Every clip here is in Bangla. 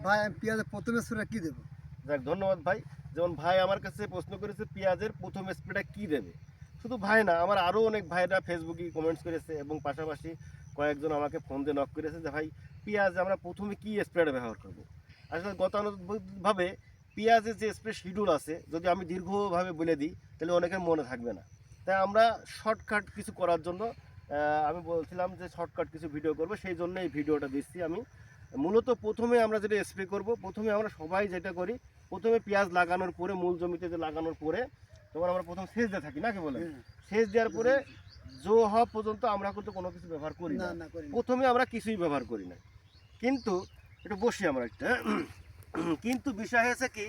ভাই আমি পেঁয়াজের প্রথম স্প্রেটা কি দেবো? যাক, ধন্যবাদ ভাই। যেমন ভাই আমার কাছে প্রশ্ন করেছে পেঁয়াজের প্রথম স্প্রেটা কি দেবে। শুধু ভাই না, আমার আরও অনেক ভাইরা ফেসবুকে কমেন্টস করেছে এবং পাশাপাশি কয়েকজন আমাকে ফোন দিয়ে নক করেছে যে ভাই পেঁয়াজ আমরা প্রথমে কি স্প্রেটা ব্যবহার করব। আসলে গতানুগতিকভাবে পেঁয়াজের যে স্প্রে শিডিউল আছে যদি আমি দীর্ঘভাবে বলে দিই তাহলে অনেকের মনে থাকবে না। তাই আমরা শর্টকাট কিছু করার জন্য আমি বলছিলাম যে শর্টকাট কিছু ভিডিও করব, সেই জন্য এই ভিডিওটা দিচ্ছি আমি। মূলত প্রথমে আমরা যেটা স্প্রে করব, প্রথমে আমরা সবাই যেটা করি, প্রথমে পেঁয়াজ লাগানোর পরে মূল জমিতে যে লাগানোর পরে তখন আমরা প্রথম সেচ দিয়ে থাকি না, কি বলেন? সেচ দেওয়ার পরে জো হওয়া পর্যন্ত আমরা কিন্তু কোনো কিছু ব্যবহার করি না। প্রথমে আমরা কিছুই ব্যবহার করি না, কিন্তু একটু বসি আমরা একটা কিন্তু বিষয় হয়েছে কি,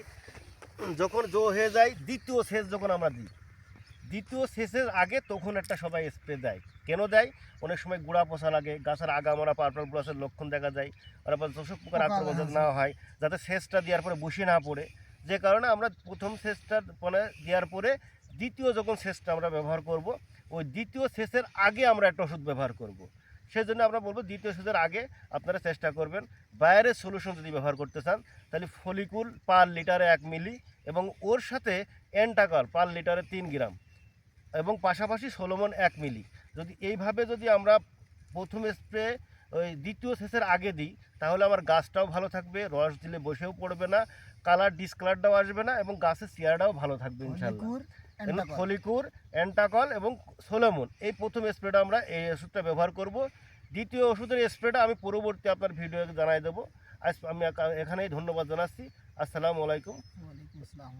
যখন জো হয়ে যায় দ্বিতীয় সেচ যখন আমরা দিই, দ্বিতীয় সেচের আগে তখন একটা সবাই স্প্রে দেয়। কেন দেয়? অনেক সময় গোড়া পচা লাগে, গাছের আগামরা পার্পল ব্লসের লক্ষণ দেখা যায়, তারপর দোষক পোকার আক্রমণ যাতে না হয়, যাতে সেচটা দেওয়ার পরে বসে না পড়ে। যে কারণে আমরা প্রথম সেচটা মানে দেওয়ার পরে দ্বিতীয় যখন সেচটা আমরা ব্যবহার করব, ওই দ্বিতীয় সেচের আগে আমরা একটা ওষুধ ব্যবহার করব। সেই জন্য আমরা বলবো দ্বিতীয় সেচের আগে আপনারা চেষ্টা করবেন বায়ারের সলিউশন যদি ব্যবহার করতে চান তাহলে ফলিকুল পার লিটারে 1 মিলি এবং ওর সাথে এন্টাকল পার লিটারে 3 গ্রাম এবং পাশাপাশি সোলোমন 1 মিলি। যদি এইভাবে যদি আমরা প্রথম স্প্রে ওই দ্বিতীয় সেচের আগে দিই তাহলে আমার গাছটাও ভালো থাকবে, রস দিলে বসেও পড়বে না, কালার ডিসকালারটাও আসবে না এবং গাছের চেয়ারটাও ভালো থাকবে ইনশাআল্লাহ। ফলিকুর, এন্টাকল এবং সোলোমন এই প্রথম স্প্রেটা আমরা এই ওষুধটা ব্যবহার করব। দ্বিতীয় ওষুধের স্প্রেটা আমি পরবর্তী আপনার ভিডিও জানাই দেবো। আজ আমি এখানেই ধন্যবাদ জানাচ্ছি। আসসালামু আলাইকুম। ওয়ালাইকুম আসসালাম।